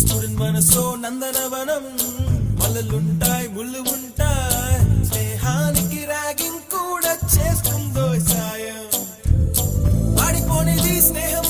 Student మనసో నందనవనం, మల్లలుంటాయి ముళ్ళు ఉంటాయి, స్నేహానికి ర్యాగింగ్ కూడా చేస్తుందో సాయం. వాడిపోనిది స్నేహం